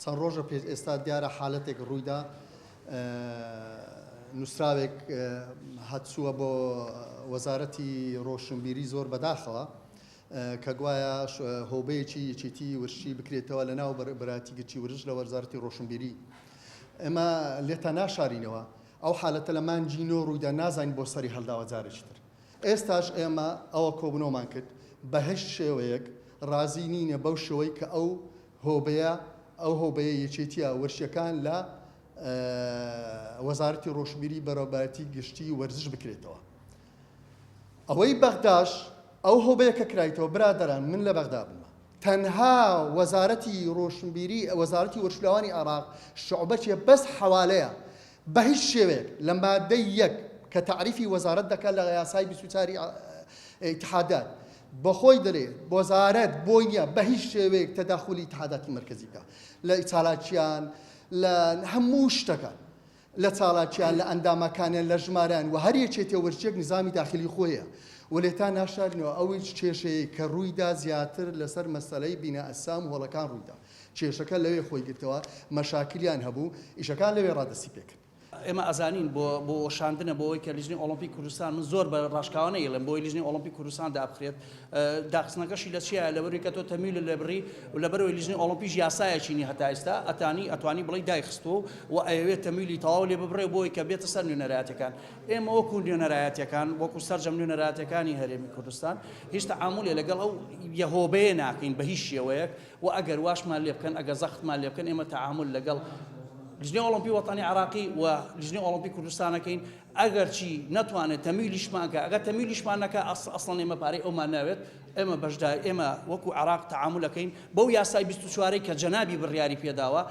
چەند ڕۆژە پێش ئێستا دیارە حالەتێک ڕوویدا نووسراوێک هاتچووە بۆ وەزارەتی ڕۆشنبیری زۆر بەداخەوە کە گوایە هۆبەیەکی یەکێتی ورشی بکرێتەوە لە ناو بەراتی گچی ورش لە وەزارەتی ڕۆشنبیری ئێمە لێتە ناشارینەوە ئەو حالەتە لە مانجی نۆ ڕوویدا نازانین بۆ سەری هەڵداوە جارێکی تر ئێستاش ئێمە ئەوە کۆبنەوەمان کرد بە هەش شێوەیەک ڕازی نینە بەو شێوەی کە ئەو هۆبەیە یەکێتیە ورشیەکان لە وەزارەتی ڕۆشنبیری بەڕێوەبەرەتی گشتی وەرزش بکرێتەوە ئەوەی بەغداش ئەو هۆبەیە کە کرایتەوە برادەران من لە بەغدا بوومە تەنها وەزارەتی ڕۆشنبیری وەزارەتی وەرشلاوانی عێراق شعبەتێ بەس حەوالەیە بە هیچ شێوەیەک لە مادەی یەک کە تعریفی وەزارەت دەکات لە یاسای 24 ئیتحادات بەخۆی دەرێت وەزارەت بۆی نییە بە هیچ شێوەیەک تەداخولی ئیتحاداتی مەرکەزی بکات لە چالاکیان لە هەموو شتەکان لە چالاکیان لە ئەندامەکانیان لە ژمارەیان و هەر یەکێتێ وەرزشێک نظامی داخلی خۆیە وەلێتا ناشارنەوە ئەوەی کێشەیە کە ڕوویدا زیاتر لەسەر مەسەلەی بینە ئەسام و هۆڵەکان ڕوویدا کێشەکە لەوێ خۆی گرتەوە مەشاکلیان هەبوو ئیشەکان لەوێ ڕادەسی پێکرد ئێمە ئەزانین بۆ شاندنە بۆ ئەوەی کە لیژنەی ئۆلۆمپیک کوردستان من زۆر بە ڕاشکاوانە یڵم بۆی لیژنەی ئۆلۆمپیک کوردستان دابخرێت داخستنەکەشی لە چیە لەبەروی کە تۆ تەمیل لە بڕی و لەبەرەوەی لیژنەی ئۆلۆمپیک یاسایەکی هەتا ئێستا ئەتوانی بڵی دایخستۆ و ئەوێت تەمیلی تەواو لێ ببڕێ بۆی کە بێتە سەر نوێنەرایەتەکان ئێمە وەکو نوێنەرایەتەکان وەکو سەرجەم نوێنەرایەتەکانی هەرێمی کوردستان هیچ تەعامولێ لەگەڵ ئەو هۆبەیە ناکەین بە هیچ شێوەیەک و ئەگەر واشمان لێ بکەن ئەگەر زەختمان لێ بکەن ئێمە تەعامل لەگەڵ لیژنەی ئۆلۆمپی وەتانی عێراقی و لیژنەی ئۆلۆمپی کوردستانەکەین ئەگەر چی نەتوانێت تەمیلیشمان کە ئەگەر تەمیلیشمان نەکە ئەسڵەن ئێمە پارەی ئەومان ناوێت ئێمە بەشدار ئێمە وەکو عێراق تەعاملەکەین بەو یاسای 24 کە جەنابی بڕیاری پێداوە